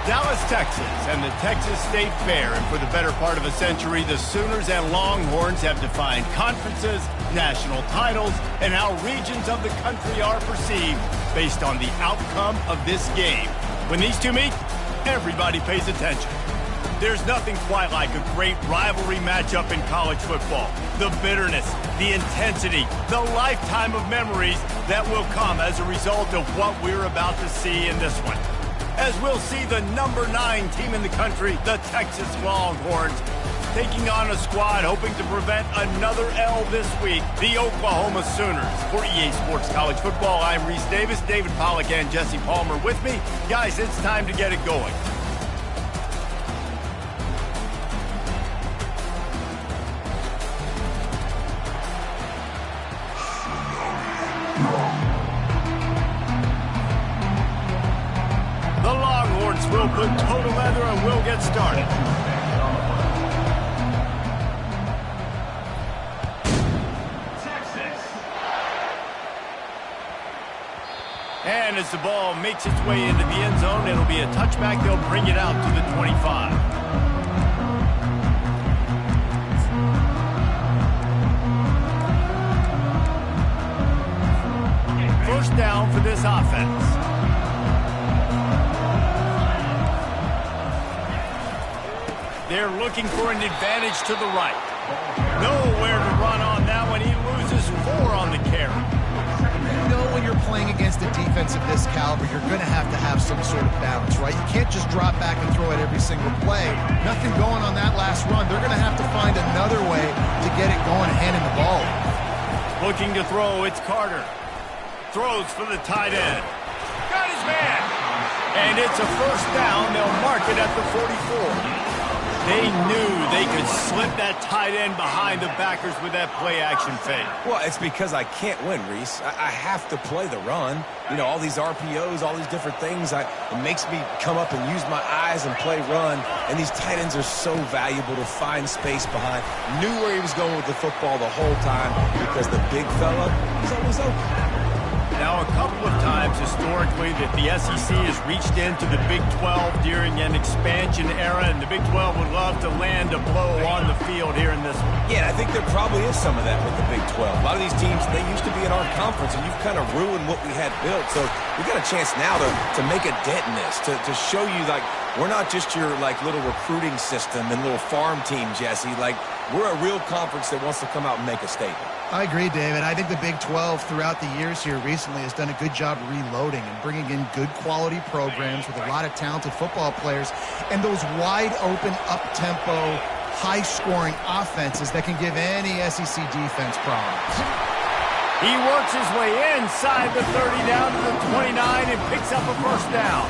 Dallas, Texas, and the Texas State Fair. And for the better part of a century, the Sooners and Longhorns have defined conferences, national titles, and how regions of the country are perceived based on the outcome of this game. When these two meet, everybody pays attention. There's nothing quite like a great rivalry matchup in college football. The bitterness, the intensity, the lifetime of memories that will come as a result of what we're about to see in this one. As we'll see the number 9 team in the country, the Texas Longhorns, taking on a squad hoping to prevent another L this week, the Oklahoma Sooners. For EA Sports College Football, I'm Reese Davis, David Pollack and Jesse Palmer with me. Guys, it's time to get it going. The Longhorns will put total leather and we'll get started. And as the ball makes its way into the end zone, it'll be a touchback. They'll bring it out to the 25. First down for this offense. They're looking for an advantage to the right. Nowhere to run on that one. He loses 4 on the carry. You know when you're playing against a defense of this caliber, you're going to have some sort of balance, right? You can't just drop back and throw it every single play. Nothing going on that last run. They're going to have to find another way to get it going and handing the ball. Looking to throw, it's Carter. Throws for the tight end. Got his man. And it's a first down. They'll mark it at the 44. They knew they could slip that tight end behind the backers with that play-action fake. Well, it's because I can't win, Reese. I have to play the run. You know, all these RPOs, all these different things, it makes me come up and use my eyes and play run. And these tight ends are so valuable to find space behind. Knew where he was going with the football the whole time because the big fella, he's always open. Now, a couple of times historically that the SEC has reached into the Big 12 during an expansion era, and the Big 12 would love to land a blow on the field here in this one. Yeah, I think there probably is some of that with the Big 12. A lot of these teams, they used to be in our conference, and you've kind of ruined what we had built. So we've got a chance now to make a dent in this, to show you, like, we're not just your, like, little recruiting system and little farm team, Jesse. Like, we're a real conference that wants to come out and make a statement. I agree, David. I think the Big 12 throughout the years here recently has done a good job reloading and bringing in good quality programs with a lot of talented football players and those wide open, up-tempo, high-scoring offenses that can give any SEC defense problems. He works his way inside the 30 down to the 29 and picks up a first down.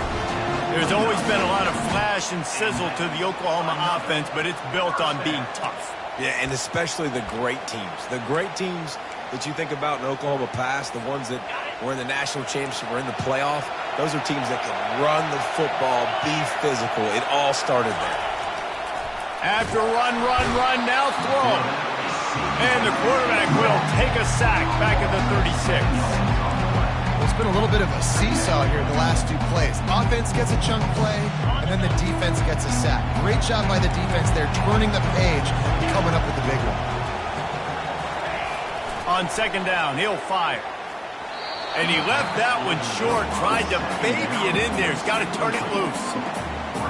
There's always been a lot of flash and sizzle to the Oklahoma offense, but it's built on being tough. Yeah, and especially the great teams. The great teams that you think about in Oklahoma past, the ones that were in the national championship or in the playoff, those are teams that can run the football, be physical. It all started there. After run, now throw. And the quarterback will take a sack back at the 36. It's been a little bit of a seesaw here the last 2 plays. Offense gets a chunk play, and then the defense gets a sack. Great job by the defense there, turning the page and coming up with the big one. On second down, he'll fire. And he left that one short, tried to baby it in there. He's got to turn it loose.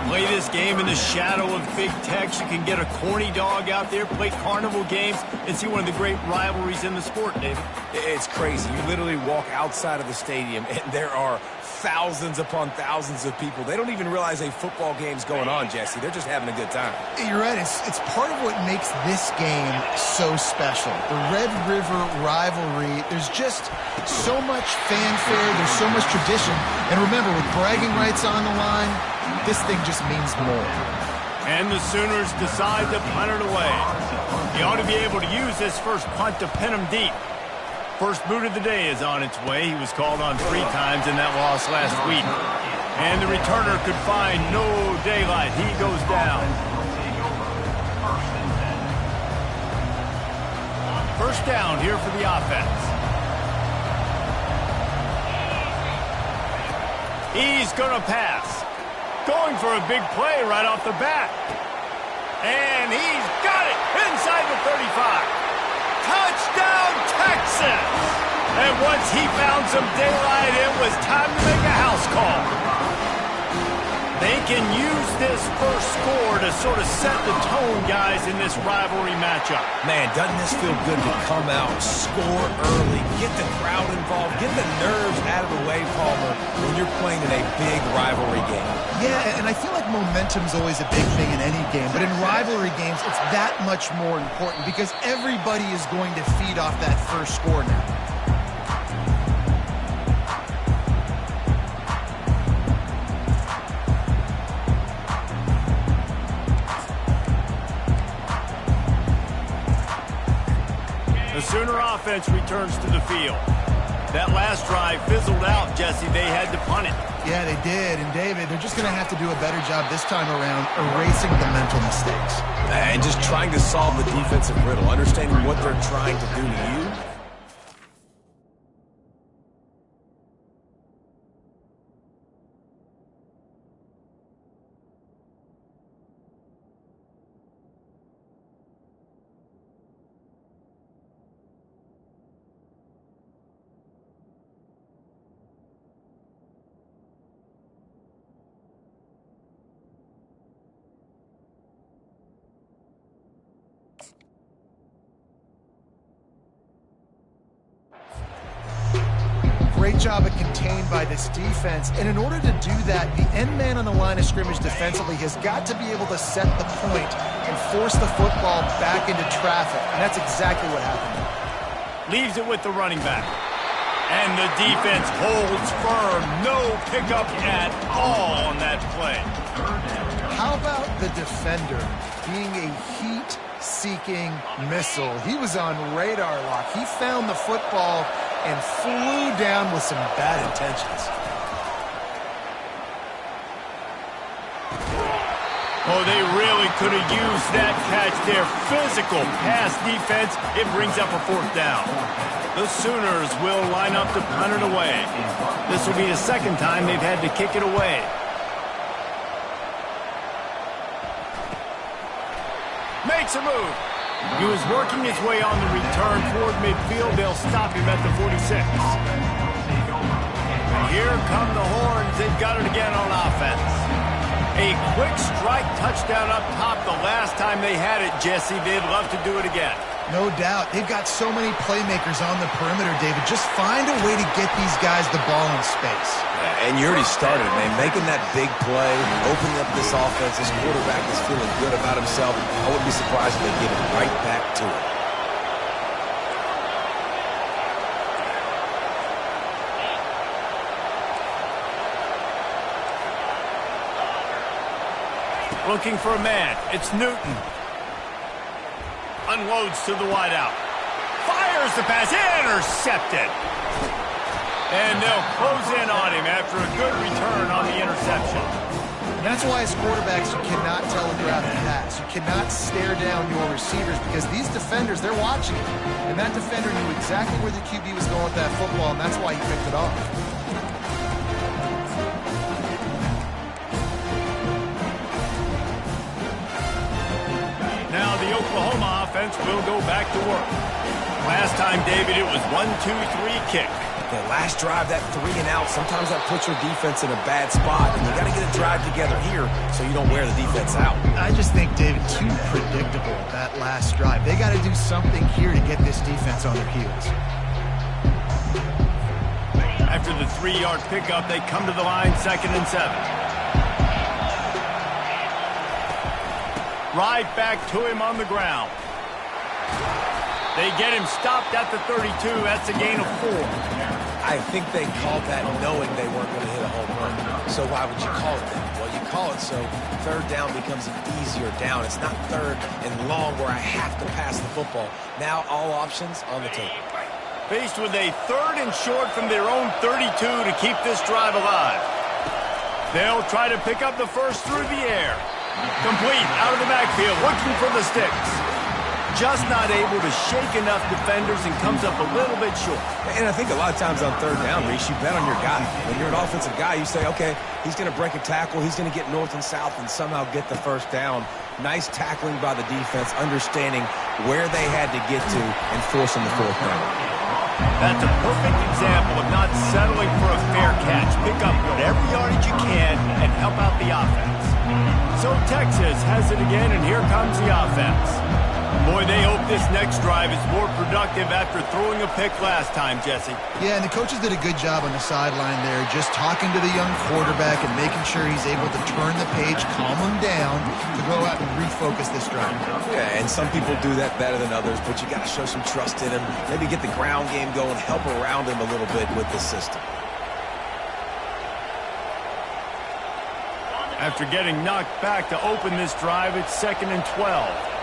Play this game in the shadow of Big Tex. You can get a corny dog out there, play carnival games, and see one of the great rivalries in the sport, David. It's crazy. You literally walk outside of the stadium, and there are thousands upon thousands of people. They don't even realize a football game's going on, Jesse. They're just having a good time. You're right. It's part of what makes this game so special. The Red River rivalry, there's just so much fanfare. There's so much tradition. And remember, with bragging rights on the line, this thing just means more. And the Sooners decide to punt it away. He ought to be able to use this first punt to pin them deep. First boot of the day is on its way. He was called on 3 times in that loss last week. And the returner could find no daylight. He goes down. First down here for the offense. He's going to pass. going for a big play right off the bat. And he's got it inside the 35. Touchdown, Texas! And once he found some daylight, it was time to make a house call. They can use this first score to sort of set the tone, guys, in this rivalry matchup. Man, doesn't this feel good to come out, score early, get the crowd involved, get the nerves out of the way, Palmer, when you're playing in a big rivalry game? Yeah, and I feel like momentum's always a big thing in any game, but in rivalry games, it's that much more important because everybody is going to feed off that first score now. The Sooner offense returns to the field. That last drive fizzled out, Jesse. They had to punt it. Yeah, they did. And, David, they're just going to have to do a better job this time around erasing the mental mistakes. And just trying to solve the defensive riddle, understanding what they're trying to do to you. Great job of contained by this defense. And in order to do that, the end man on the line of scrimmage defensively has got to be able to set the point and force the football back into traffic. And that's exactly what happened. Leaves it with the running back. And the defense holds firm. No pickup at all on that play. How about the defender being a heat-seeking missile? He was on radar lock. He found the football and flew down with some bad intentions. Oh, they really could have used that catch there. Physical pass defense. It brings up a fourth down. The Sooners will line up to punt it away. This will be the second time they've had to kick it away. Makes a move. He was working his way on the return toward midfield. They'll stop him at the 46. And here come the horns. They've got it again on offense. A quick strike touchdown up top the last time they had it, Jesse. They'd love to do it again. No doubt. They've got so many playmakers on the perimeter, David. Just find a way to get these guys the ball in space. And you already started, man. Making that big play, opening up this offense. This quarterback is feeling good about himself. I wouldn't be surprised if they get it right back to it. Looking for a man. It's Newton. Unloads to the wideout. Fires the pass. Intercepted. And they'll close in on him after a good return on the interception. And that's why as quarterbacks you cannot telegraph the pass. You cannot stare down your receivers because these defenders, they're watching it. And that defender knew exactly where the QB was going with that football, and that's why he picked it off. Now the Oklahoma offense will go back to work. Last time, David, it was 1-2-3 kick. The last drive, that 3 and out, sometimes that puts your defense in a bad spot, and you got to get a drive together here so you don't wear the defense out. I just think, David, too predictable, that last drive. They got to do something here to get this defense on their heels. After the 3-yard pickup, they come to the line, 2nd and 7. Right back to him on the ground. They get him stopped at the 32. That's a gain of 4. I think they called that knowing they weren't going to hit a home run. So why would you call it that? Well, you call it so 3rd down becomes an easier down. It's not 3rd and long where I have to pass the football. Now all options on the table. Faced with a 3rd and short from their own 32 to keep this drive alive. They'll try to pick up the first through the air. Complete out of the backfield, looking for the sticks. just not able to shake enough defenders and comes up a little bit short. And I think a lot of times on third down, Reese, you bet on your guy. When you're an offensive guy, you say, okay, he's going to break a tackle, he's going to get north and south and somehow get the first down. Nice tackling by the defense, understanding where they had to get to and forcing the fourth down. That's a perfect example of not settling for a fair catch. Pick up whatever yardage you can and help out the offense. So Texas has it again, and here comes the offense. Boy, they hope this next drive is more productive after throwing a pick last time, Jesse. Yeah, and the coaches did a good job on the sideline there, just talking to the young quarterback and making sure he's able to turn the page, calm him down, to go out and refocus this drive. Yeah, and some people do that better than others, but you got to show some trust in him. Maybe get the ground game going, help around him a little bit with the system. After getting knocked back to open this drive, it's 2nd and 12.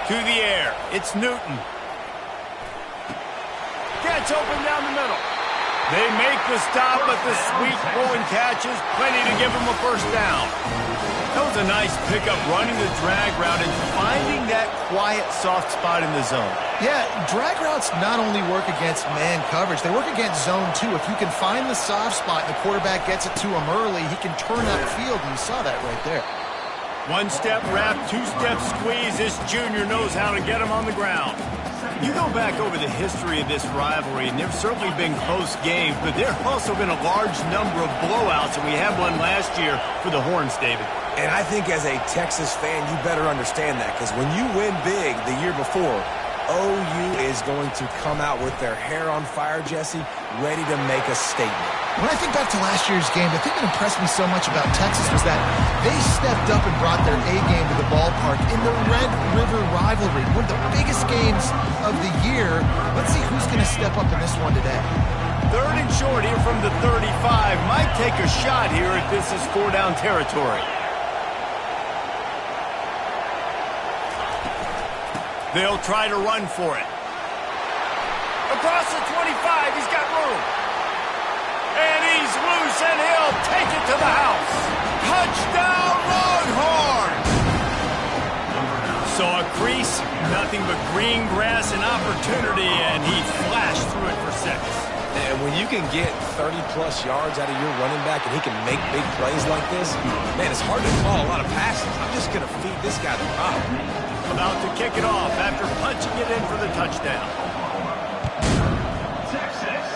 To the air, it's Newton. Gets open down the middle. They make the stop, but the sweet rolling catch is plenty to give them a first down. That was a nice pickup, running the drag route and finding that quiet, soft spot in the zone. Yeah, drag routes not only work against man coverage, they work against zone too. If you can find the soft spot and the quarterback gets it to him early, he can turn that field, and you saw that right there. One-step wrap, two-step squeeze. This junior knows how to get him on the ground. You go back over the history of this rivalry, and there's certainly been close games, but there have also been a large number of blowouts, and we had one last year for the Horns, David. And I think as a Texas fan, you better understand that, because when you win big the year before, OU is going to come out with their hair on fire, Jesse, ready to make a statement. When I think back to last year's game, the thing that impressed me so much about Texas was that they stepped up and brought their A-game to the ballpark in the Red River rivalry, one of the biggest games of the year. Let's see who's going to step up in this one today. 3rd and short here from the 35. Might take a shot here if this is 4-down territory. They'll try to run for it. Across the 25, he's got room. And he's loose, and he'll take it to the house. Touchdown, Longhorns! Saw a crease, nothing but green grass and opportunity, and he flashed through it for 6. And when you can get 30-plus yards out of your running back and he can make big plays like this, man, it's hard to call a lot of passes. I'm just going to feed this guy the rock. About to kick it off after punching it in for the touchdown. Texas.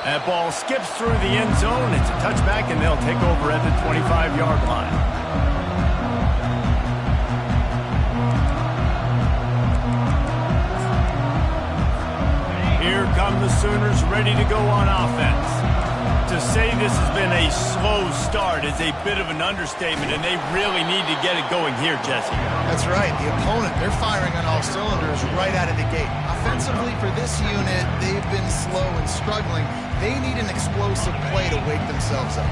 That ball skips through the end zone. It's a touchback, and they'll take over at the 25-yard line. Here come the Sooners ready to go on offense. To say this has been a slow start is a bit of an understatement, and they really need to get it going here, Jesse. That's right. The opponent, they're firing on all cylinders right out of the gate. Offensively, for this unit, they've been slow and struggling. They need an explosive play to wake themselves up.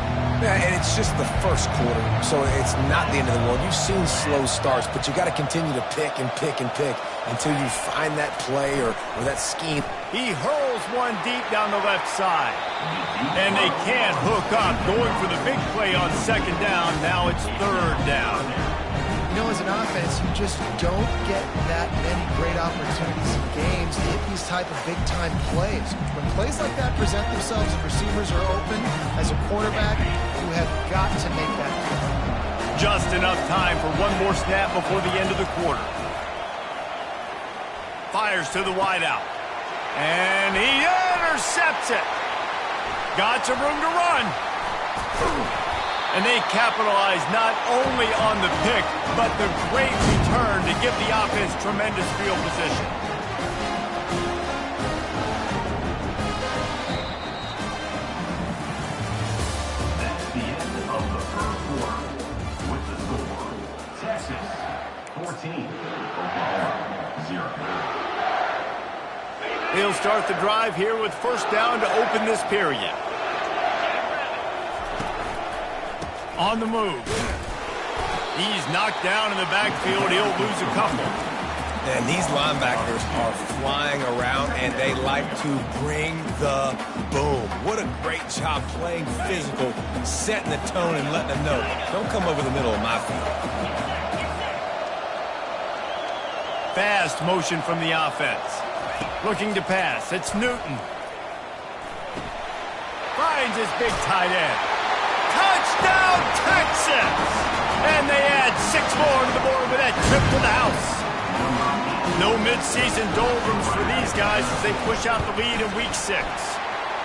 Yeah, and it's just the first quarter, so it's not the end of the world. You've seen slow starts, but you got to continue to pick and pick and pick until you find that play or that scheme. He hurls one deep down the left side. And they can't hook up, going for the big play on 2nd down. Now it's 3rd down. You know, as an offense, you just don't get that many great opportunities in games to hit these type of big-time plays. When plays like that present themselves and receivers are open, as a quarterback, you have got to make that play. Just enough time for one more snap before the end of the quarter. Fires to the wideout. And he intercepts it. Got some room to run. And they capitalize not only on the pick, but the great return to give the offense tremendous field position. That's the end of the first quarter. With the score, Texas 14, Oklahoma 0. He'll start the drive here with 1st down to open this period. On the move. He's knocked down in the backfield. He'll lose a couple. And these linebackers are flying around, and they like to bring the boom. What a great job playing physical, setting the tone and letting them know, don't come over the middle of my field. Fast motion from the offense. Looking to pass. It's Newton. Finds his big tight end. Touchdown, Texas! And they add 6 more to the board with that trip to the house. No midseason doldrums for these guys as they push out the lead in week 6.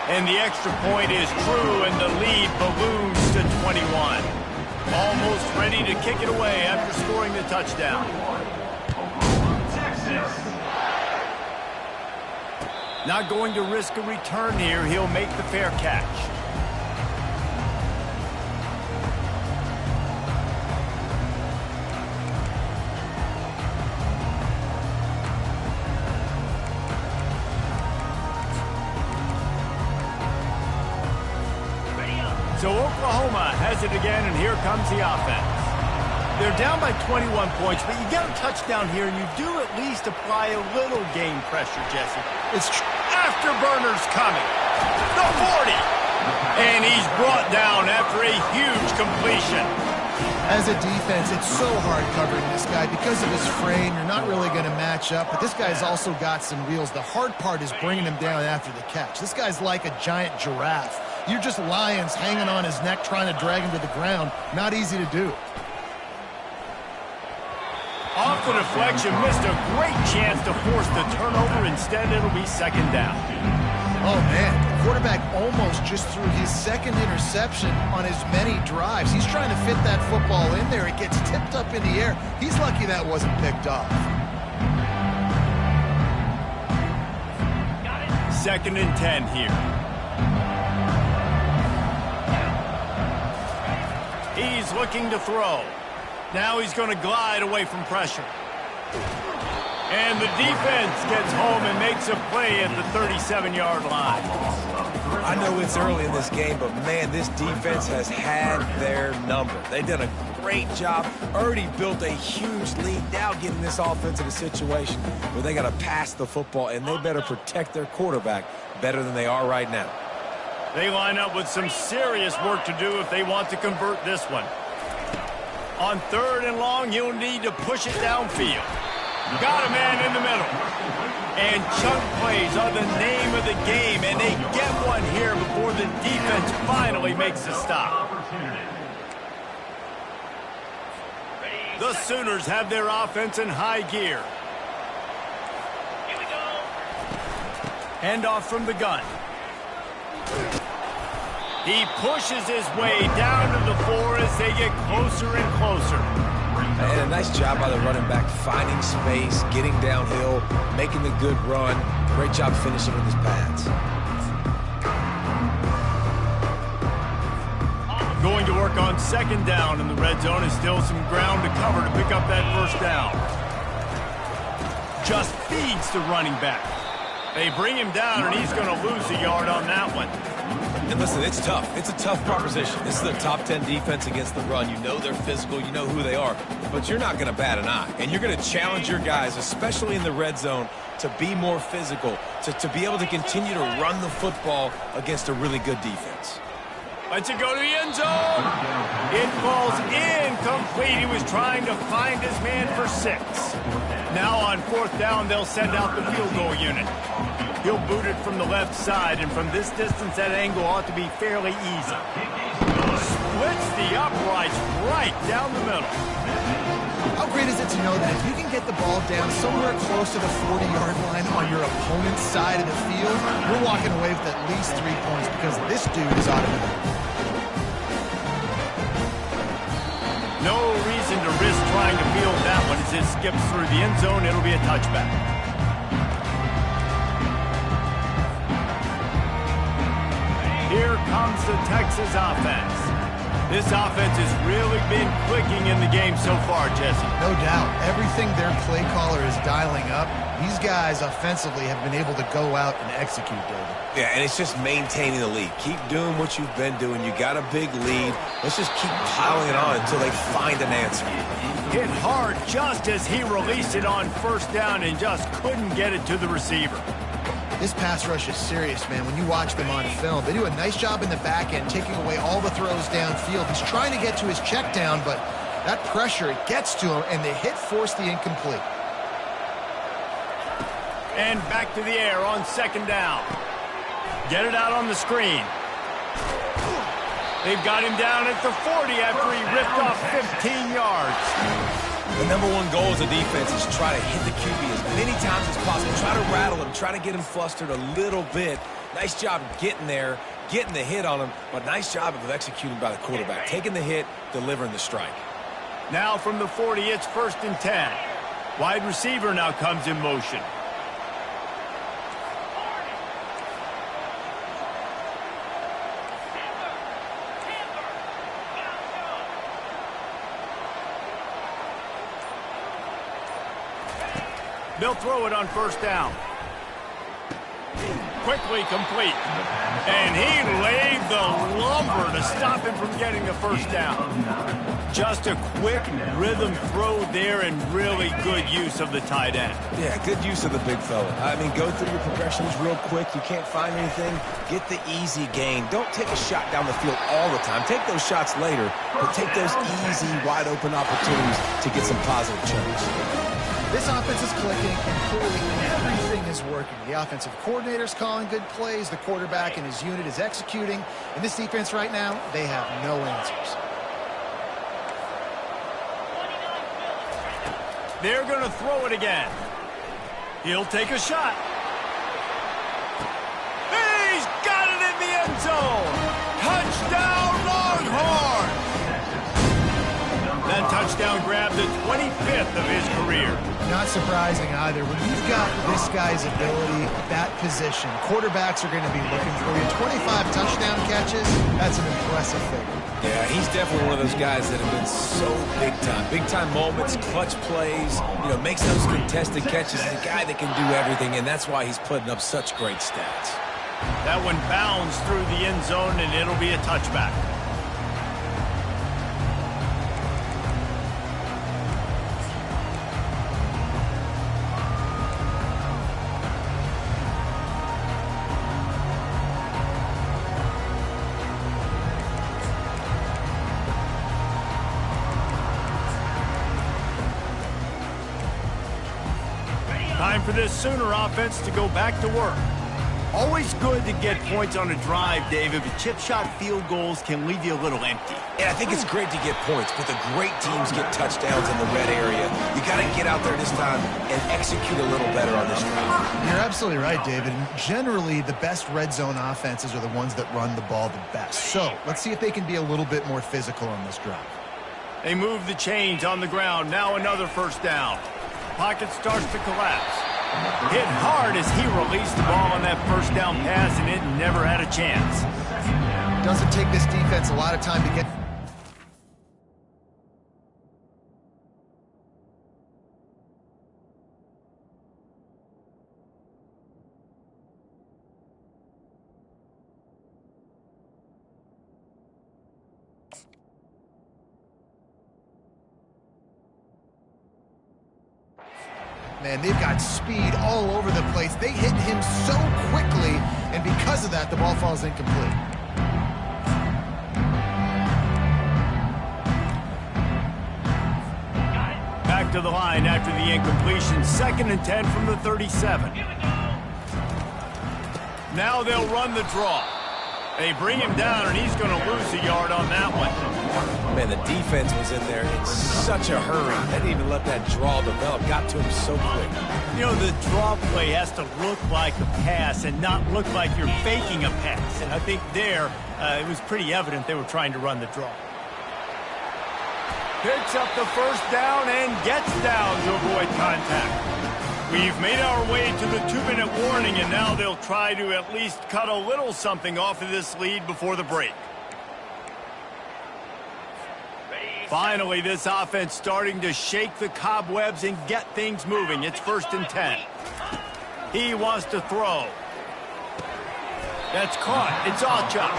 And the extra point is true, and the lead balloons to 21. Almost ready to kick it away after scoring the touchdown. Texas. Not going to risk a return here. He'll make the fair catch. So Oklahoma has it again, and here comes the offense. They're down by 21 points, but you get a touchdown here, and you do at least apply a little game pressure, Jesse. It's afterburners coming. The 40. And he's brought down after a huge completion. As a defense, it's so hard covering this guy because of his frame. You're not really going to match up, but this guy's also got some wheels. The hard part is bringing him down after the catch. This guy's like a giant giraffe. You're just lions hanging on his neck trying to drag him to the ground. Not easy to do. Off the deflection, missed a great chance to force the turnover. Instead, it'll be second down. Oh, man. The quarterback almost just threw his second interception on as many drives. He's trying to fit that football in there. It gets tipped up in the air. He's lucky that wasn't picked off. Second and 10 here. He's looking to throw. Now he's going to glide away from pressure. And the defense gets home and makes a play at the 37-yard line. I know it's early in this game, but, man, this defense has had their number. They've done a great job, already built a huge lead, now getting this offense in a situation where they got to pass the football, and they better protect their quarterback better than they are right now. They line up with some serious work to do if they want to convert this one. On 3rd and long, you'll need to push it downfield. Got a man in the middle. And chunk plays are the name of the game, and they get one here before the defense finally makes a stop. The Sooners have their offense in high gear. Handoff from the gun. He pushes his way down to the 4 as they get closer and closer. And a nice job by the running back, finding space, getting downhill, making the good run. Great job finishing with his pads. Going to work on 2nd down in the red zone is still some ground to cover to pick up that 1st down. Just feeds the running back. They bring him down, and he's going to lose a yard on that one. And listen, it's tough. It's a tough proposition. This is a top 10 defense against the run. You know they're physical. You know who they are. But you're not going to bat an eye. And you're going to challenge your guys, especially in the red zone, to be more physical, to be able to continue to run the football against a really good defense. Let's it go to the end zone. It falls incomplete. He was trying to find his man for 6. Now on 4th down, they'll send out the field goal unit. He'll boot it from the left side, and from this distance, that angle ought to be fairly easy. Splits the uprights right down the middle. How great is it to know that if you can get the ball down somewhere close to the 40-yard line on your opponent's side of the field, we're walking away with at least 3 points because this dude is automatic. No reason to risk trying to field that one as it skips through the end zone. It'll be a touchback. Here comes the Texas offense. This offense has really been clicking in the game so far, Jesse. No doubt. Everything their play caller is dialing up, these guys offensively have been able to go out and execute, David. Yeah, and it's just maintaining the lead. Keep doing what you've been doing. You got a big lead. Let's just keep piling it on until they find an answer. Hit hard just as he released it on first down and just couldn't get it to the receiver. This pass rush is serious, man. When you watch them on film, they do a nice job in the back end, taking away all the throws downfield. He's trying to get to his check down, but that pressure, it gets to him, and the hit forced the incomplete. And back to the air on second down. Get it out on the screen. They've got him down at the 40 after he ripped off 15 yards. The #1 goal as a defense is try to hit the QB as many times as possible. Try to rattle him, try to get him flustered a little bit. Nice job getting there, getting the hit on him, but nice job of executing by the quarterback. Taking the hit, delivering the strike. Now from the 40, it's 1st and 10. Wide receiver now comes in motion. They'll throw it on first down. Quickly complete. And he laid the lumber to stop him from getting the first down. Just a quick rhythm throw there and really good use of the tight end. Yeah, good use of the big fella. I mean, go through your progressions real quick. You can't find anything. Get the easy gain. Don't take a shot down the field all the time. Take those shots later, but take those easy, wide-open opportunities to get some positive chunks. This offense is clicking, and clearly everything is working. The offensive coordinator's calling good plays. The quarterback and his unit is executing. And this defense right now, they have no answers. They're going to throw it again. He'll take a shot. He's got it in the end zone. Touchdown, Longhorn! That touchdown grabbed the 25th of his career. Not surprising either. When you've got this guy's ability, that position, quarterbacks are going to be looking for you. 25 touchdown catches, that's an impressive figure. Yeah, he's definitely one of those guys that have been so big time. Big time moments, clutch plays, makes those contested catches. He's a guy that can do everything, and that's why he's putting up such great stats. That one bounds through the end zone, and it'll be a touchback. Time for this Sooner offense to go back to work. Always good to get points on a drive, David, but chip shot field goals can leave you a little empty. Yeah, I think it's great to get points, but the great teams get touchdowns in the red area. You got to get out there this time and execute a little better on this drive. You're absolutely right, David. Generally, the best red zone offenses are the ones that run the ball the best. So let's see if they can be a little bit more physical on this drive. They move the chains on the ground. Now another first down. Pocket starts to collapse. Hit hard as he released the ball on that first down pass, and it never had a chance. Doesn't take this defense a lot of time to get... Man, they've got speed all over the place. They hit him so quickly, and because of that, the ball falls incomplete. Back to the line after the incompletion. 2nd and 10 from the 37. Now they'll run the draw. They bring him down, and he's going to lose a yard on that one. Man, the defense was in there in such a hurry. They didn't even let that draw develop. Got to him so quick. The draw play has to look like a pass and not look like you're faking a pass. And I think there, it was pretty evident they were trying to run the draw. Picks up the first down and gets down to avoid contact. We've made our way to the 2-minute warning, and now they'll try to at least cut a little something off of this lead before the break. Finally, this offense starting to shake the cobwebs and get things moving. It's 1st and 10. He wants to throw. That's caught. It's Alchop.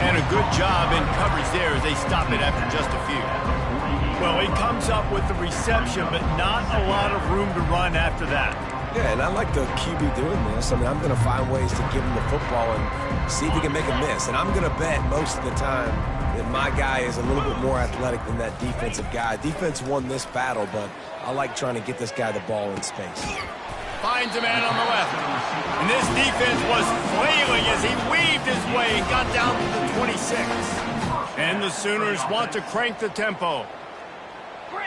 And a good job in coverage there as they stop it after just a few. Well, he comes up with the reception, but not a lot of room to run after that. Yeah, and I like the QB doing this. I mean, I'm going to find ways to give him the football and see if he can make a miss. And I'm going to bet most of the time that my guy is a little bit more athletic than that defensive guy. Defense won this battle, but I like trying to get this guy the ball in space. Finds a man on the left. And this defense was flailing as he weaved his way and got down to the 26. And the Sooners want to crank the tempo.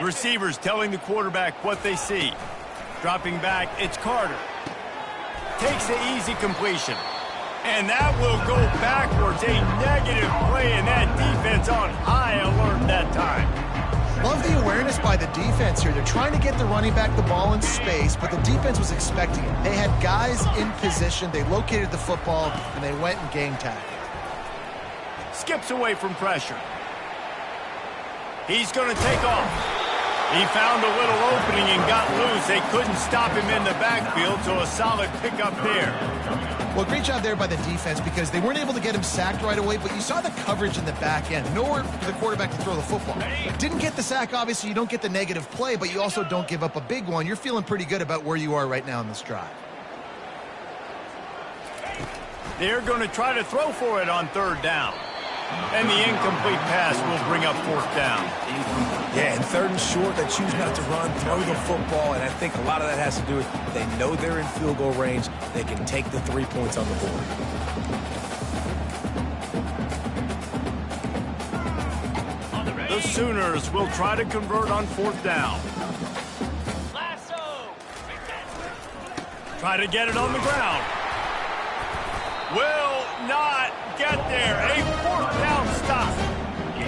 Receivers telling the quarterback what they see. Dropping back, it's Carter. Takes the easy completion. And that will go backwards. A negative play, and that defense on high alert that time. Love the awareness by the defense here. They're trying to get the running back the ball in space, but the defense was expecting it. They had guys in position. They located the football, and they went and game tackled. Skips away from pressure. He's going to take off. He found a little opening and got loose. They couldn't stop him in the backfield, so a solid pickup there. Well, great job there by the defense because they weren't able to get him sacked right away, but you saw the coverage in the back end. Nowhere for the quarterback to throw the football. Didn't get the sack, obviously. You don't get the negative play, but you also don't give up a big one. You're feeling pretty good about where you are right now in this drive. They're going to try to throw for it on third down. And the incomplete pass will bring up fourth down. Yeah, and third and short, they choose not to run, throw the football, and I think a lot of that has to do with they know they're in field goal range. They can take the 3 points on the board. The Sooners will try to convert on fourth down. Try to get it on the ground. Will not get there. A fourth down stop.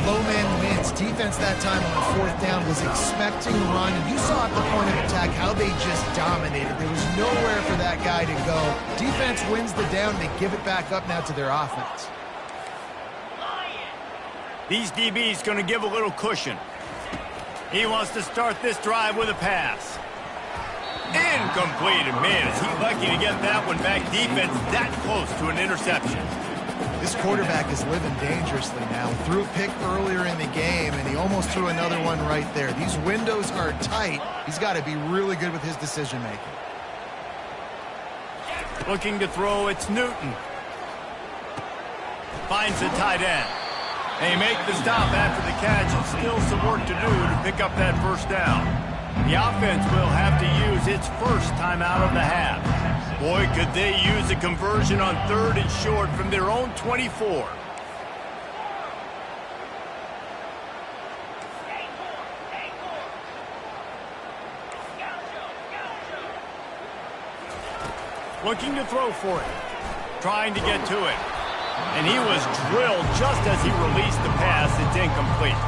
Low man wins. Defense that time on fourth down was expecting run, and you saw at the point of attack how they just dominated. There was nowhere for that guy to go. Defense wins the down. They give it back up now to their offense. These DBs going to give a little cushion. He wants to start this drive with a pass. Incomplete. And man, is he lucky to get that one back. Defense that close to an interception. This quarterback is living dangerously now. Threw a pick earlier in the game, and he almost threw another one right there. These windows are tight. He's got to be really good with his decision-making. Looking to throw, it's Newton. Finds the tight end. They make the stop after the catch, and still some work to do to pick up that first down. The offense will have to use its first timeout of the half. Boy, could they use a conversion on third and short from their own 24. Looking to throw for it. Trying to get to it. And he was drilled just as he released the pass. It's incomplete.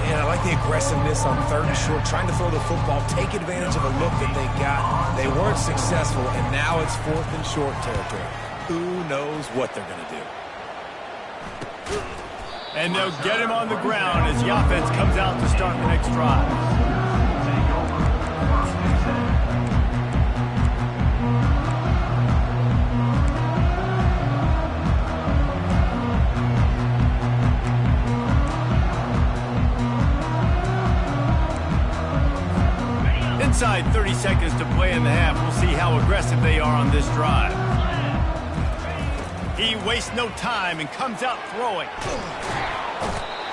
And I like the aggressiveness on third and short, trying to throw the football, take advantage of a look that they got. They weren't successful, and now it's fourth and short territory. Who knows what they're going to do? And they'll get him on the ground as the offense comes out to start the next drive. Inside 30 seconds to play in the half. We'll see how aggressive they are on this drive. He wastes no time and comes out throwing.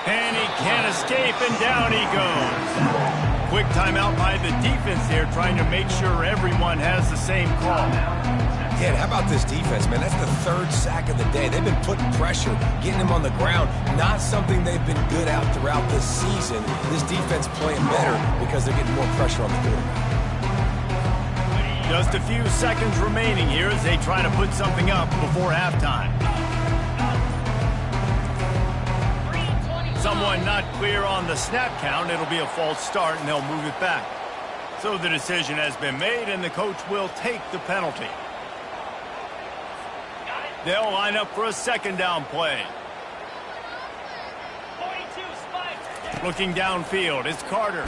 And he can't escape, and down he goes. Quick timeout by the defense there, trying to make sure everyone has the same call. Yeah, and how about this defense, man? That's the third sack of the day. They've been putting pressure, getting him on the ground. Not something they've been good at throughout this season. This defense playing better because they're getting more pressure on the quarterback. Just a few seconds remaining here as they try to put something up before halftime. Someone not clear on the snap count. It'll be a false start, and they'll move it back. So the decision has been made, and the coach will take the penalty. They'll line up for a second down play. Looking downfield, it's Carter.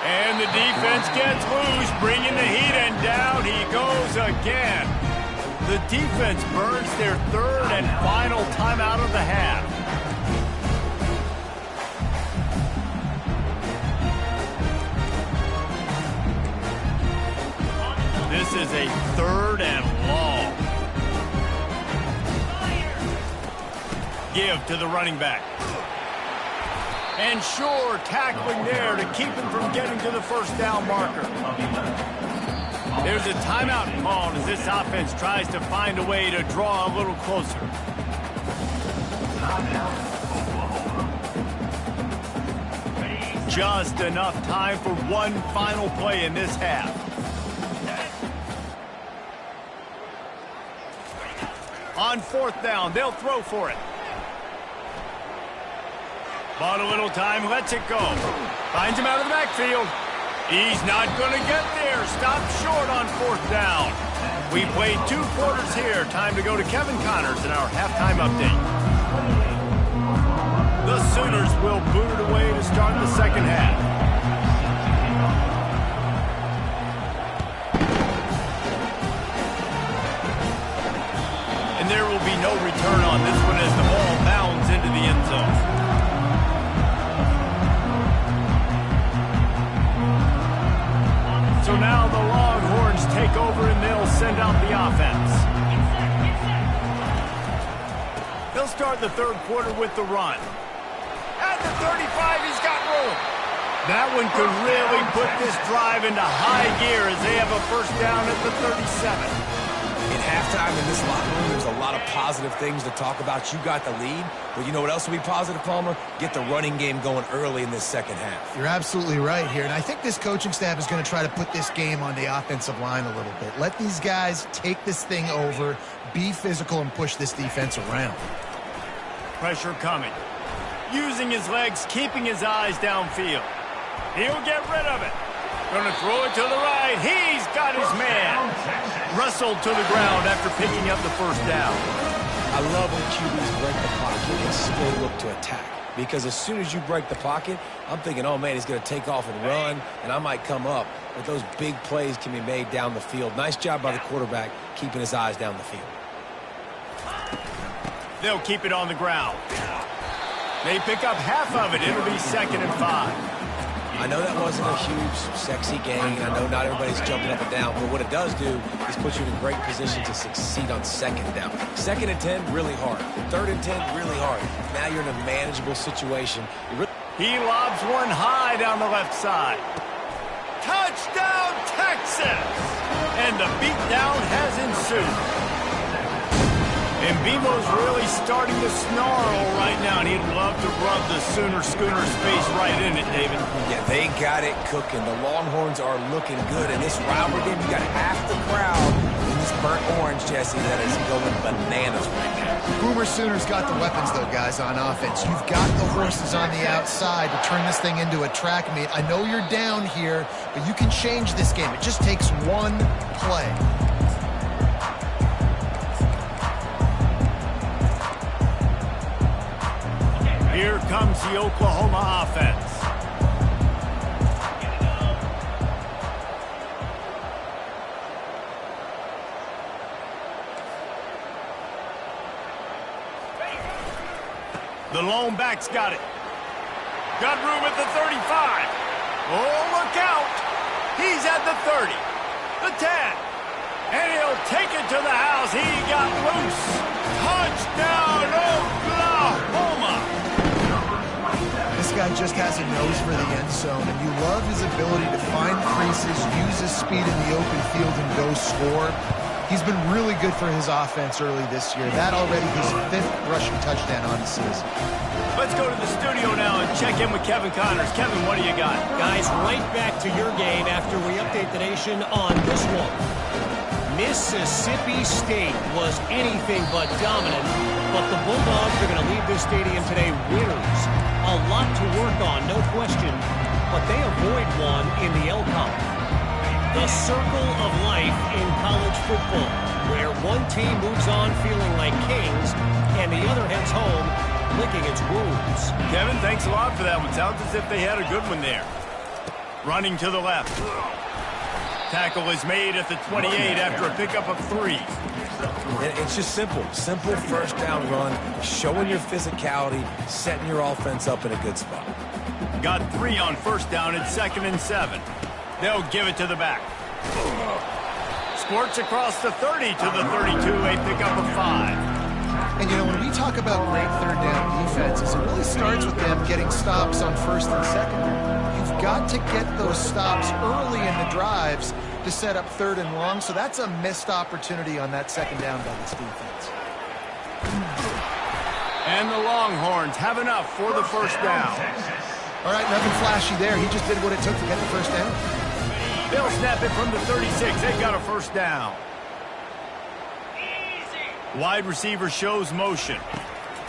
And the defense gets loose, bringing the heat, and down he goes again. The defense burns their third and final timeout of the half. is a 3rd and long. Give to the running back. And sure, tackling there to keep him from getting to the first down marker. There's a timeout called as this offense tries to find a way to draw a little closer. Just enough time for one final play in this half. On 4th down, they'll throw for it. Bought a little time, lets it go. Finds him out of the backfield. He's not going to get there. Stopped short on 4th down. We played 2 quarters here. Time to go to Kevin Connors in our halftime update. The Sooners will boot it away to start the second half. And there will be no return on this one as the ball bounds into the end zone. So now the Longhorns take over and they'll send out the offense. They'll start the 3rd quarter with the run. At the 35, he's got room. That one could really put this drive into high gear as they have a first down at the 37. At halftime in this locker room, there's a lot of positive things to talk about. You got the lead, but you know what else will be positive, Palmer? Get the running game going early in this second half. You're absolutely right here, and I think this coaching staff is going to try to put this game on the offensive line a little bit. Let these guys take this thing over, be physical, and push this defense around. Pressure coming. Using his legs, keeping his eyes downfield. He'll get rid of it. Going to throw it to the right. He's got his man. Wrestled to the ground after picking up the first down. I love when QBs break the pocket and still look to attack. Because as soon as you break the pocket, I'm thinking, oh, man, he's going to take off and run, and I might come up. But those big plays can be made down the field. Nice job by the quarterback keeping his eyes down the field. They'll keep it on the ground. They pick up half of it. It'll be 2nd and 5. I know that wasn't a huge, sexy gain. I know not everybody's jumping up and down, but what it does do is put you in a great position to succeed on 2nd down. 2nd and 10, really hard. 3rd and 10, really hard. Now you're in a manageable situation. He lobs one high down the left side. Touchdown, Texas! And the beatdown has ensued. And Bevo's really starting to snarl right now, and he'd love to rub the Schooner's face right in it, David. Yeah, they got it cooking. The Longhorns are looking good. In this rivalry game, you got half the crowd in this burnt orange, Jesse, that is going bananas right now. Boomer Sooners got the weapons, though, guys, on offense. You've got the horses on the outside to turn this thing into a track meet. I know you're down here, but you can change this game. It just takes one play. Here comes the Oklahoma offense. The lone back's got it. Got room at the 35. Oh, look out. He's at the 30. The 10. And he'll take it to the house. He got loose. Touchdown, Oklahoma. This guy just has a nose for the end zone, and you love his ability to find creases, use his speed in the open field, and go score. He's been really good for his offense early this year. That already his 5th rushing touchdown on the season. Let's go to the studio now and check in with Kevin Connors. Kevin, what do you got? Guys, right back to your game after we update the nation on this one. Mississippi State was anything but dominant, but the Bulldogs are going to leave this stadium today winners. A lot to work on, no question, but they avoid one in the L-Cup. The circle of life in college football, where one team moves on feeling like kings and the other heads home licking its wounds. Kevin, thanks a lot for that one. Sounds as if they had a good one there. Running to the left. Tackle is made at the 28 after a pickup of 3. It's just simple. Simple first down run, showing your physicality, setting your offense up in a good spot. Got 3 on first down at 2nd and 7. They'll give it to the back. Squirts across the 30 to the 32, a pickup of 5. And, you know, when we talk about great third down defenses, it really starts with them getting stops on first and second. You've got to get those stops early in the drives to set up third and long, so that's a missed opportunity on that second down by this defense. And the Longhorns have enough for the first down. All right, nothing flashy there. He just did what it took to get the first down. They'll snap it from the 36. They've got a first down. Wide receiver shows motion.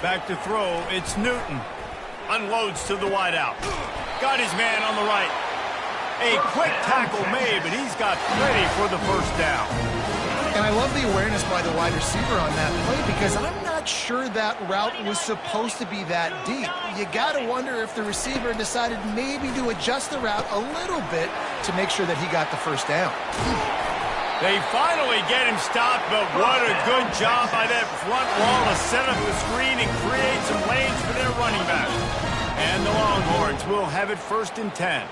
Back to throw. It's Newton. Unloads to the wideout. Got his man on the right. A quick tackle made, but he's got plenty for the first down. And I love the awareness by the wide receiver on that play because I'm not sure that route was supposed to be that deep. You got to wonder if the receiver decided maybe to adjust the route a little bit to make sure that he got the first down. They finally get him stopped, but what a good job by that front wall to set up the screen and create some lanes for their running back. And the Longhorns will have it first and 10.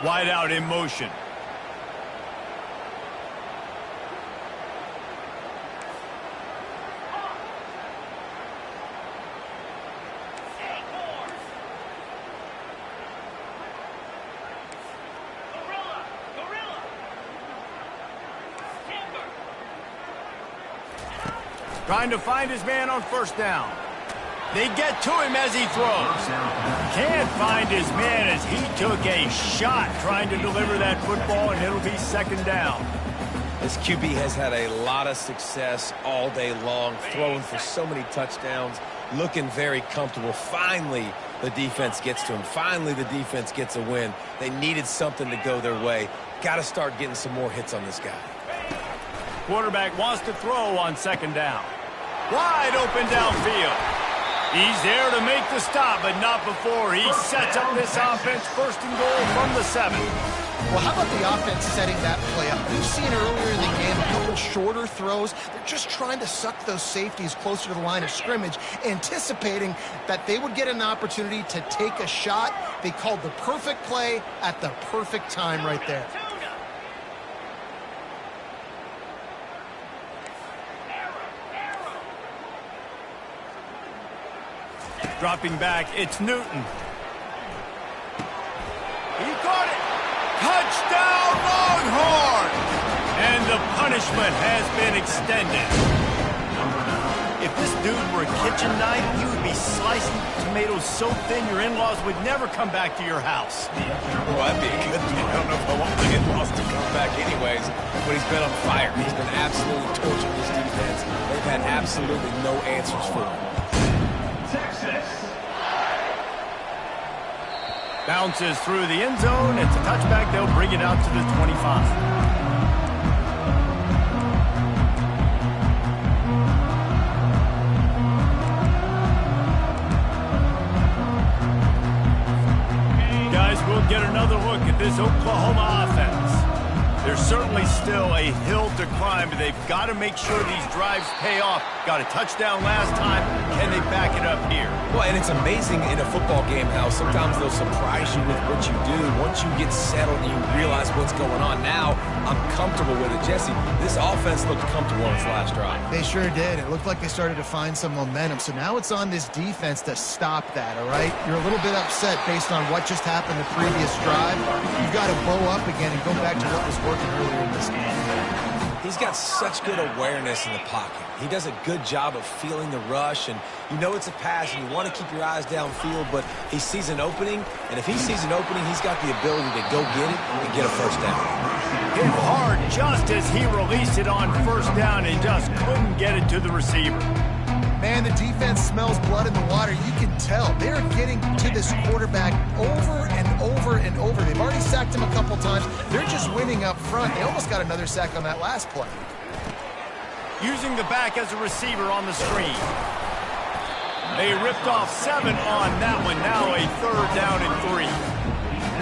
Wide out in motion. Trying to find his man on first down. They get to him as he throws. Can't find his man as he took a shot trying to deliver that football, and it'll be second down. This QB has had a lot of success all day long, throwing for so many touchdowns, looking very comfortable. Finally, the defense gets to him. Finally, the defense gets a win. They needed something to go their way. Got to start getting some more hits on this guy. Quarterback wants to throw on second down. Wide open downfield. He's there to make the stop, but not before he sets up this offense first and goal from the 7. Well, how about the offense setting that play up? We've seen earlier in the game a couple shorter throws. They're just trying to suck those safeties closer to the line of scrimmage, anticipating that they would get an opportunity to take a shot. They called the perfect play at the perfect time right there. Dropping back, it's Newton. He caught it. Touchdown, Longhorn! And the punishment has been extended. If this dude were a kitchen knife, he would be slicing tomatoes so thin your in-laws would never come back to your house. Well, that'd be a good thing. I don't know if I want the in-laws to come back anyways, but he's been on fire. He's been absolutely torching this defense. They've had absolutely no answers for him. Bounces through the end zone. It's a touchback. They'll bring it out to the 25. Guys, we'll get another look at this Oklahoma offense. There's certainly still a hill to climb, but they've got to make sure these drives pay off. Got a touchdown last time. Can they back it up here? Well, and it's amazing in a football game how sometimes they'll surprise you with what you do. Once you get settled and you realize what's going on, now I'm comfortable with it. Jesse, this offense looked comfortable on its last drive. They sure did. It looked like they started to find some momentum. So now it's on this defense to stop that, all right? You're a little bit upset based on what just happened the previous drive. You've got to bow up again and go back to what was working earlier in this game. He's got such good awareness in the pocket. He does a good job of feeling the rush, and you know it's a pass, and you want to keep your eyes downfield, but he sees an opening, and if he sees an opening, he's got the ability to go get it and get a first down. Hit hard just as he released it on first down and just couldn't get it to the receiver. Man, the defense smells blood in the water. You can tell. They're getting to this quarterback over and over and over. They've already sacked him a couple times. They're just winning up front. They almost got another sack on that last play. Using the back as a receiver on the screen. They ripped off 7 on that one. Now a third down and 3.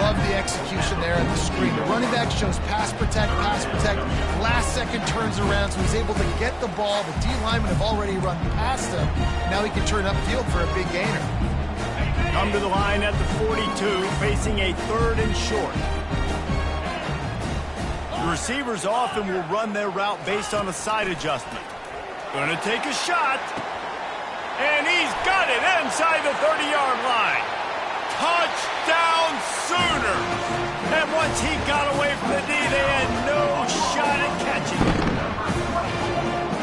Love the execution there at the screen. The running back shows pass protect. Last second turns around, so he's able to get the ball. The D linemen have already run past him. Now he can turn upfield for a big gainer. Come to the line at the 42, facing a third and short. The receivers often will run their route based on a side adjustment. Gonna take a shot. And he's got it inside the 30-yard line. Touchdown Sooners! And once he got away from the D, they had no shot at catching it.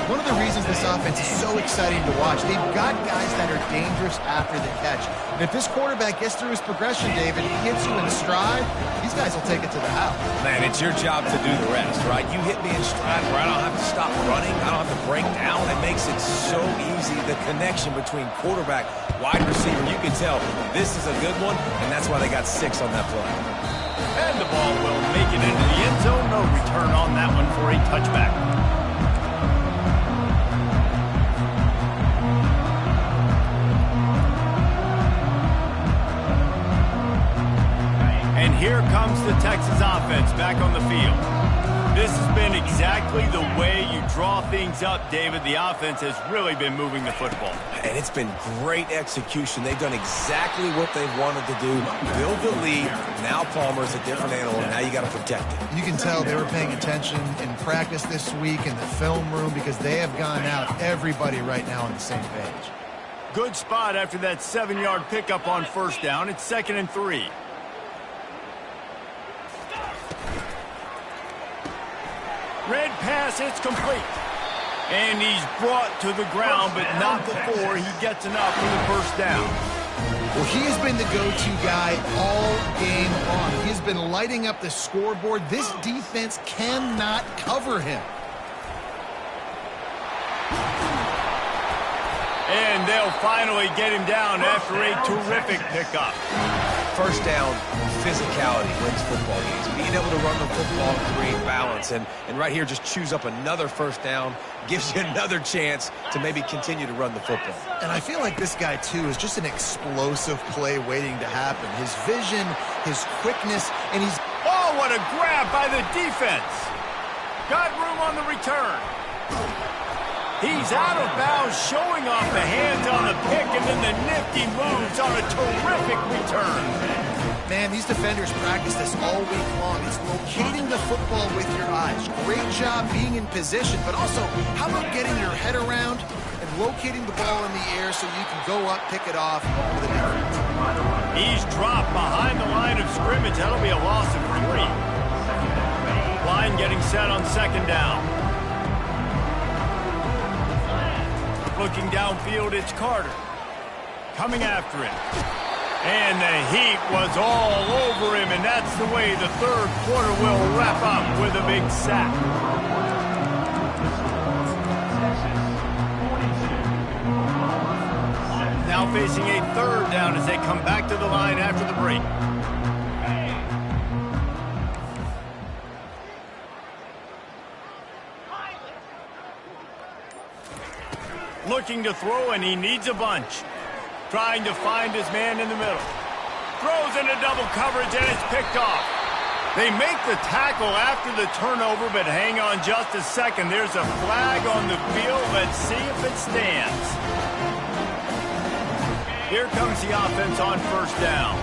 One of the reasons this offense is so exciting to watch, they've got guys that are dangerous after the catch. And if this quarterback gets through his progression, David, he hits you in stride, these guys will take it to the house. Man, it's your job to do the rest, right? You hit me in stride where I don't have to stop running. I don't have to break down. It makes it so easy, the connection between quarterback, wide receiver. You can tell this is a good one, and that's why they got 6 on that play. And the ball will make it into the end zone. No return on that one for a touchback. And here comes the Texas offense back on the field. This has been exactly the way you draw things up, David. The offense has really been moving the football. And it's been great execution. They've done exactly what they've wanted to do. Build the lead. Now Palmer's a different animal. Now you got to protect it. You can tell they were paying attention in practice this week in the film room because they have gone out, everybody right now on the same page. Good spot after that 7-yard pickup on first down. It's 2nd and 3. Red pass, it's complete. And he's brought to the ground, but not before he gets enough for the first down. Well, he has been the go-to guy all game long. He has been lighting up the scoreboard. This defense cannot cover him. And they'll finally get him down after a terrific pickup. First down, physicality wins football games. Being able to run the football and create balance. And right here, just choose up another first down, gives you another chance to maybe continue to run the football. And I feel like this guy, too, is just an explosive play waiting to happen. His vision, his quickness, and he's... Oh, what a grab by the defense. Got room on the return. He's out of bounds, showing off the hands on the pick, and then the nifty moves on a terrific return. Man, these defenders practice this all week long. It's locating the football with your eyes. Great job being in position, but also, how about getting your head around and locating the ball in the air so you can go up, pick it off with a defense. He's dropped behind the line of scrimmage. That'll be a loss of 3. Line getting set on 2nd down. Looking downfield, it's Carter. Coming after him. And the heat was all over him, and that's the way the 3rd quarter will wrap up with a big sack. Now facing a 3rd down as they come back to the line after the break. Looking to throw, and he needs a bunch. Trying to find his man in the middle. Throws into double coverage, and it's picked off. They make the tackle after the turnover, but hang on just a second. There's a flag on the field. Let's see if it stands. Here comes the offense on first down.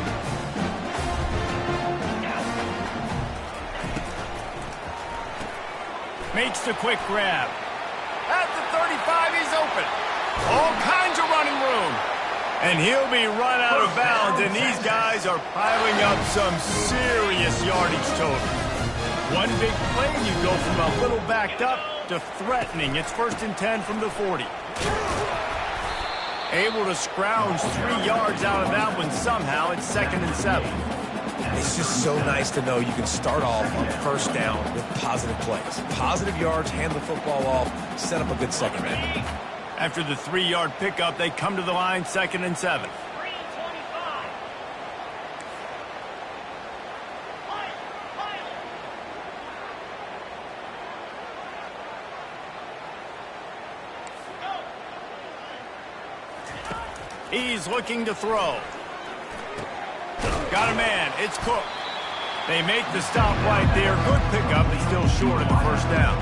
Makes the quick grab. At the 35, he's open. All kinds of running room. And he'll be run out of bounds, and these guys are piling up some serious yardage total. One big play, and you go from a little backed up to threatening. It's 1st and 10 from the 40. Able to scrounge 3 yards out of that one somehow. It's 2nd and 7. It's just so nice to know you can start off on first down with positive plays. Positive yards, hand the football off, set up a good second half. After the 3-yard pickup, they come to the line, 2nd and 7. He's looking to throw. Got a man. It's Cook. They make the stop right there. Good pickup, but still short of the first down.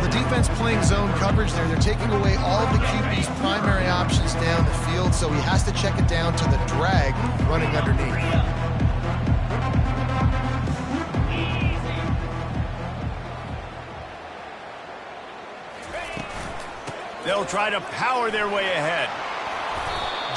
The defense playing zone coverage there. They're taking away all of the QB's primary options down the field, so he has to check it down to the drag running underneath. They'll try to power their way ahead.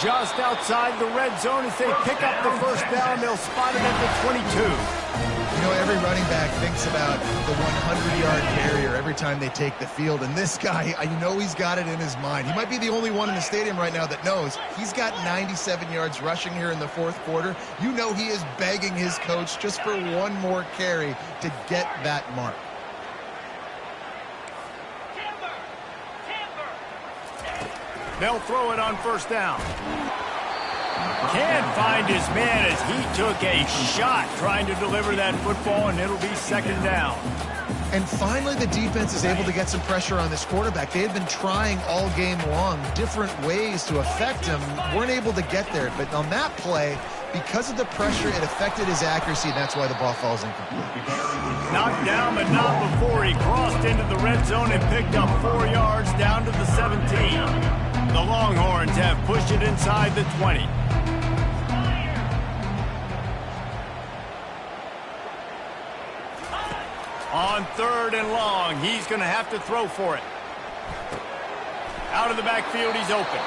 Just outside the red zone as they pick up the first down. They'll spot it at the 22. You know, every running back thinks about the 100-yard carrier every time they take the field. And this guy, I know he's got it in his mind. He might be the only one in the stadium right now that knows he's got 97 yards rushing here in the fourth quarter. You know he is begging his coach just for one more carry to get that mark. They'll throw it on first down. Can't find his man as he took a shot trying to deliver that football, and it'll be second down. And finally, the defense is able to get some pressure on this quarterback. They had been trying all game long different ways to affect him, weren't able to get there. But on that play, because of the pressure, it affected his accuracy, and that's why the ball falls incomplete. Knocked down, but not before he crossed into the red zone and picked up 4 yards down to the 17. The Longhorns have pushed it inside the 20. On third and long, he's going to have to throw for it. Out of the backfield, he's open.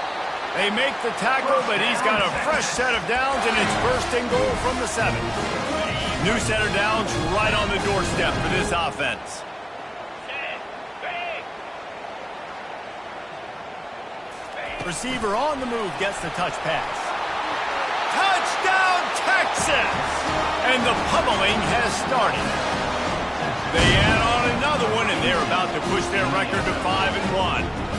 They make the tackle, but he's got a fresh set of downs, and it's first and goal from the 7. New set of downs right on the doorstep for this offense. Receiver on the move gets the touch pass. Touchdown, Texas! And the pummeling has started. They add on another one, and they're about to push their record to 5-1.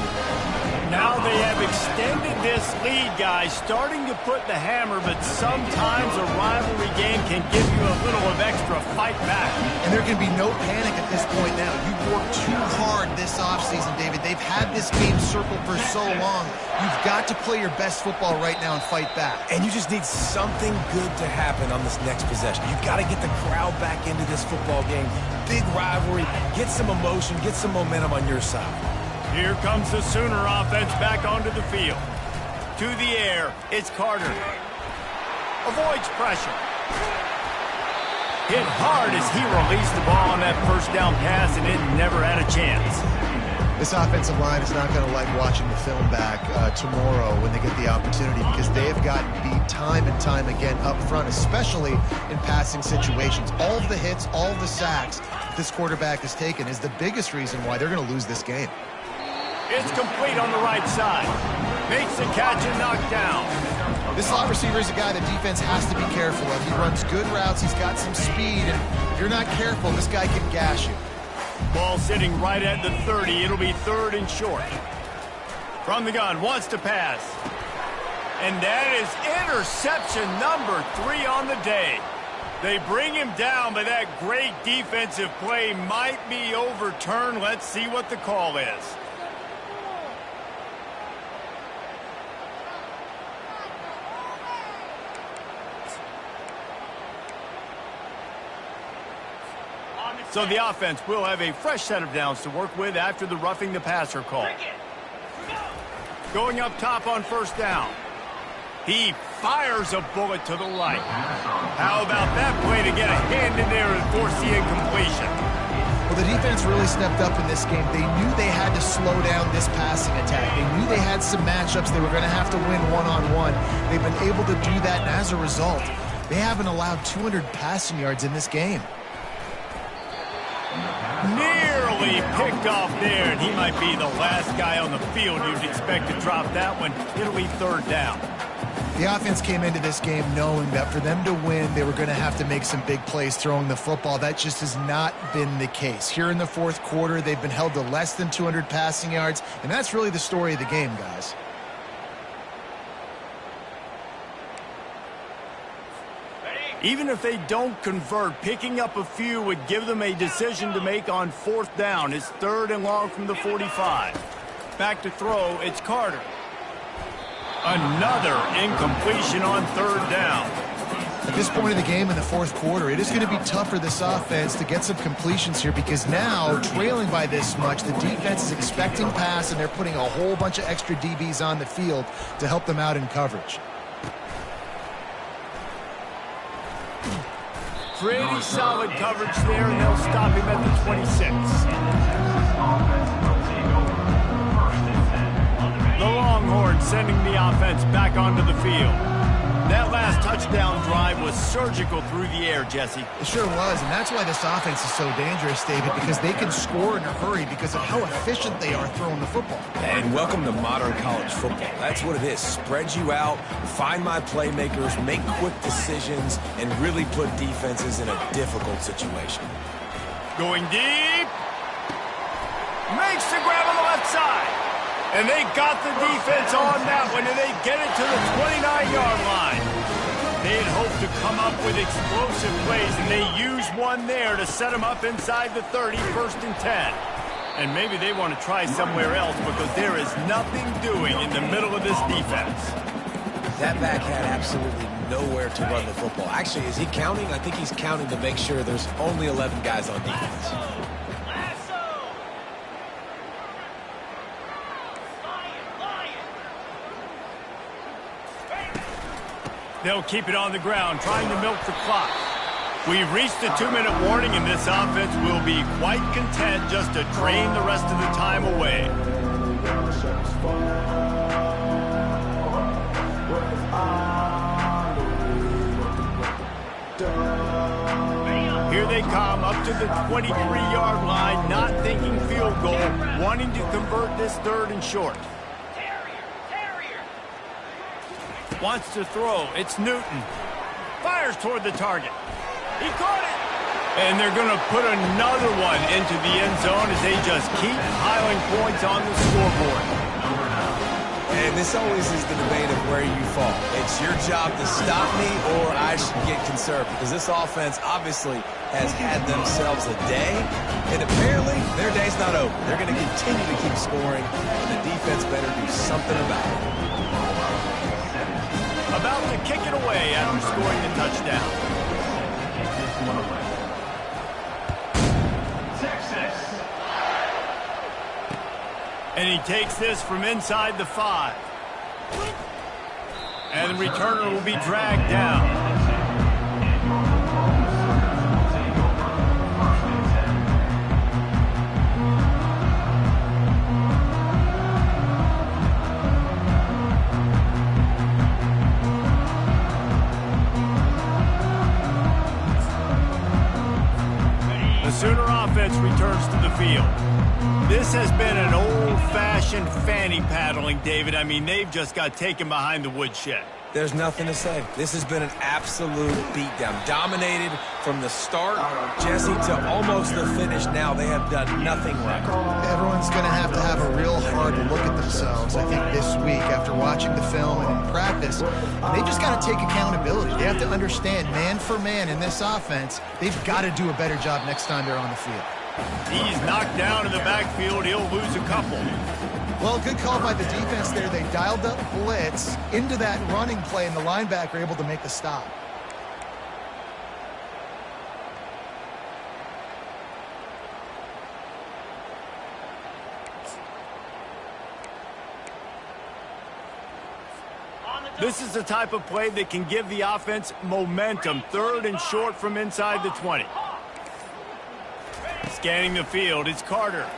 Now they have extended this lead, guys, starting to put the hammer, but sometimes a rivalry game can give you a little of extra fight back. And there can be no panic at this point now. You've worked too hard this offseason, David. They've had this game circled for so long. You've got to play your best football right now and fight back. And you just need something good to happen on this next possession. You've got to get the crowd back into this football game. Big rivalry. Get some emotion. Get some momentum on your side. Here comes the Sooner offense back onto the field. To the air, it's Carter. Avoids pressure. Hit hard as he released the ball on that first down pass, and it never had a chance. This offensive line is not going to like watching the film back tomorrow when they get the opportunity, because they have gotten beat time and time again up front, especially in passing situations. All of the hits, all of the sacks that this quarterback has taken is the biggest reason why they're going to lose this game. It's complete on the right side. Makes the catch and knocked down. This slot receiver is a guy the defense has to be careful of. He runs good routes. He's got some speed. And if you're not careful, this guy can gash you. Ball sitting right at the 30. It'll be third and short. From the gun, wants to pass. And that is interception number 3 on the day. They bring him down, but that great defensive play might be overturned. Let's see what the call is. So the offense will have a fresh set of downs to work with after the roughing the passer call. Going up top on first down. He fires a bullet to the right. How about that play to get a hand in there and force the incompletion? Well, the defense really stepped up in this game. They knew they had to slow down this passing attack. They knew they had some matchups they were going to have to win one-on-one. They've been able to do that, and as a result, they haven't allowed 200 passing yards in this game. Nearly picked off there, and he might be the last guy on the field you'd expect to drop that one. It'll be third down. The offense came into this game knowing that for them to win, they were going to have to make some big plays throwing the football. That just has not been the case. Here in the fourth quarter, they've been held to less than 200 passing yards, and that's really the story of the game, guys. Even if they don't convert, picking up a few would give them a decision to make on fourth down. It's third and long from the 45. Back to throw, it's Carter. Another incompletion on third down. At this point of the game in the fourth quarter, it is going to be tough for this offense to get some completions here, because now, trailing by this much, the defense is expecting pass, and they're putting a whole bunch of extra DBs on the field to help them out in coverage. Pretty solid coverage there, and they'll stop him at the 26. Longhorns sending the offense back onto the field. That last touchdown drive was surgical through the air, Jesse. It sure was, and that's why this offense is so dangerous, David, because they can score in a hurry because of how efficient they are throwing the football. And welcome to modern college football. That's what it is. Spread you out, find my playmakers, make quick decisions, and really put defenses in a difficult situation. Going deep. Makes the grab on the left side. And they got the defense on that one, and they get it to the 29-yard line. They had hoped to come up with explosive plays, and they used one there to set them up inside the 30, 1st and 10. And maybe they want to try somewhere else because there is nothing doing in the middle of this defense. That back had absolutely nowhere to run the football. Actually, is he counting? I think he's counting to make sure there's only 11 guys on defense. They'll keep it on the ground, trying to milk the clock. We've reached the 2-minute warning, and this offense will be quite content just to drain the rest of the time away. Here they come up to the 23-yard line, not thinking field goal, wanting to convert this 3rd and short. Wants to throw. It's Newton. Fires toward the target. He caught it. And they're going to put another one into the end zone as they just keep piling points on the scoreboard. And this always is the debate of where you fall. It's your job to stop me or I should get conserved, because this offense obviously has had themselves a day, and apparently their day's not over. They're going to continue to keep scoring, and the defense better do something about it. About to kick it away after scoring the touchdown. Texas. And he takes this from inside the 5. And the returner will be dragged down. Sooner offense returns to the field. This has been an old-fashioned fanny paddling, David. I mean, they've just got taken behind the woodshed. There's nothing to say. This has been an absolute beatdown. Dominated from the start, Jesse, to almost the finish now. They have done nothing right. Everyone's going to have a real hard look at themselves, I think, this week after watching the film and in practice. They just got to take accountability. They have to understand, man for man in this offense, they've got to do a better job next time they're on the field. He's knocked down in the backfield. He'll lose a couple. Well, good call by the defense there. They dialed up blitz into that running play, and the linebacker able to make the stop. This is the type of play that can give the offense momentum. 3rd and short from inside the 20. Scanning the field, it's Carter.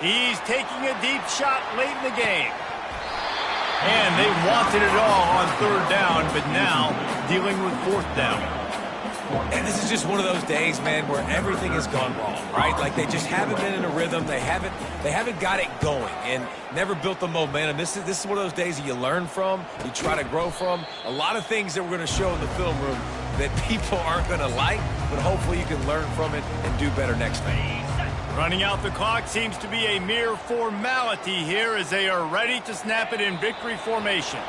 He's taking a deep shot late in the game. And they wanted it all on 3rd down, but now dealing with 4th down. And this is just one of those days, man, where everything has gone wrong, right? Like they just haven't been in a rhythm. They haven't got it going and never built the momentum. This is one of those days that you learn from, you try to grow from. A lot of things that we're going to show in the film room that people aren't going to like, but hopefully you can learn from it and do better next time. Running out the clock seems to be a mere formality here as they are ready to snap it in victory formation.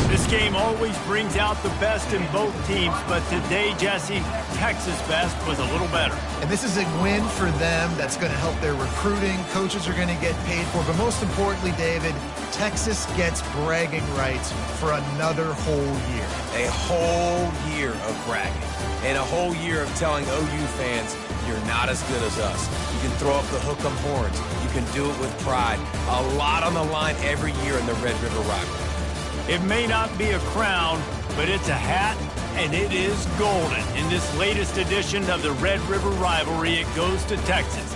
This game always brings out the best in both teams, but today, Jesse, Texas' best was a little better. And this is a win for them that's going to help their recruiting. Coaches are going to get paid for. But most importantly, David, Texas gets bragging rights for another whole year. A whole year of bragging. And a whole year of telling OU fans, you're not as good as us. You can throw up the hook 'em horns. You can do it with pride. A lot on the line every year in the Red River rivalry. It may not be a crown, but it's a hat, and it is golden. In this latest edition of the Red River rivalry, it goes to Texas.